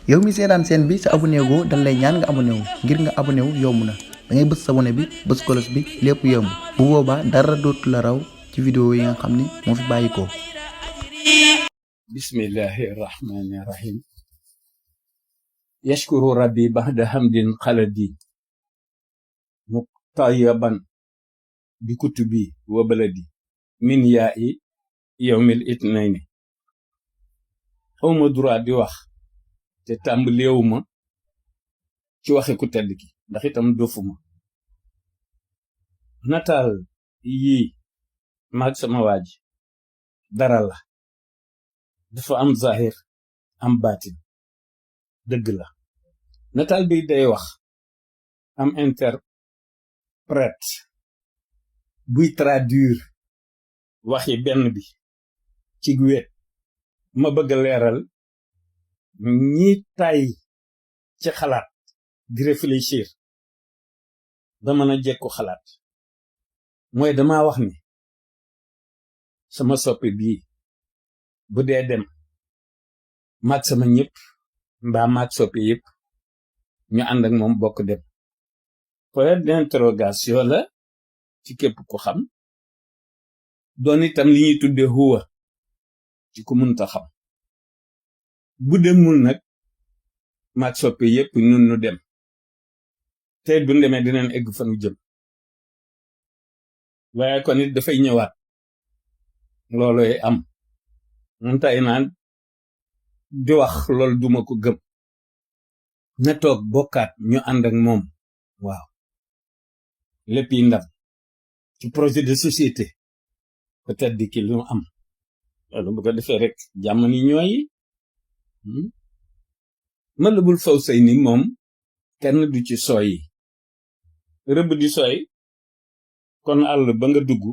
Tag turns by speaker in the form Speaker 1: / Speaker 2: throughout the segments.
Speaker 1: yow mi seetaan seen bi sa abonné go dañ lay ñaan nga abonné wu ngir nga abonné wu yomb na da ngay bëss abonné bi bëss kolos bi lépp yomb bu boobaa dara dootu la raw ci vidéo yi nga xam ni moo fi bàyyikoo
Speaker 2: bismillahir rahmanir rahim yashkuru rabbi ba'da hamdin qaladi muqtayyaban bi kutubi wa baladi min ya'i yawmil itnaini xawma droit di wax te tàmbaleewuma ci waxe ku tedd ki ndax itam dofuma nataal yii maag sama waaji dara la dafa am zahir am baatin dëgg la nataal bi day wax am interprète buy traduire waxi benn bi ci wet ma bëgg leeral ñi tay ci xalaat di réfléchir ba mën a jekku xalaat mooy dama wax ni sama soppi bii bu dee dem maag sama ñëpp mbaa maag soppi yëpp ñu ànd ak moom bokk dem point d'interrogation la ci képp ku xam doon itam li ñuy tudde huwa ci ku munta xam bu demul nag maag soppi yëpp ñun nu dem te du demee dinañ egg fa nu jëm waaye kon it dafay ñëwaat looloy am mun tay naan di wax loolu duma ko gëm na toog bokkaat ñu ànd ak moom waaw lépp yi ndam ci projet de société peut-être di ki lu am loolu bu ko defee rek jàmm ni ñooyi Matlabul Fawzayni moom kenn du ci sooy rëbb di sooy kon àll ba nga dugg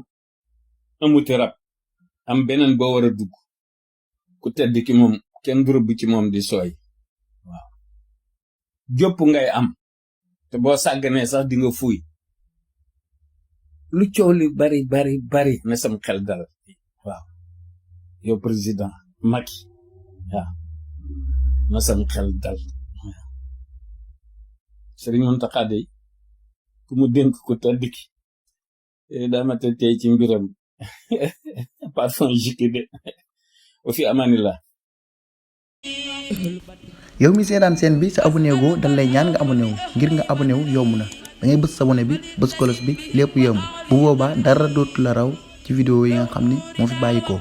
Speaker 2: amuti rab am beneen boo war a dugg ku tedd ki moom kenn du rëbb ci moom di sooy waaw jopp ngay am te boo sàgganee sax di nga fuuy lu coow li bari na sam xel dal waaw yow président Macky waaw na sam xel dal Serigne Mountakha dey ku mu dénk ko tedd ki daa te tey ci mbiram parfum jikki de o fi amanillah
Speaker 1: yow mi seetaan seen bi sa abonné go dañ lay ñaan nga abonné wu ngir nga abonné wu yomb na da ngay bëss abonné bi bëss kolos bi lépp yomb bu boobaa dara dootu la raw ci vidéo yi nga xam ni moo fi bàyyikoo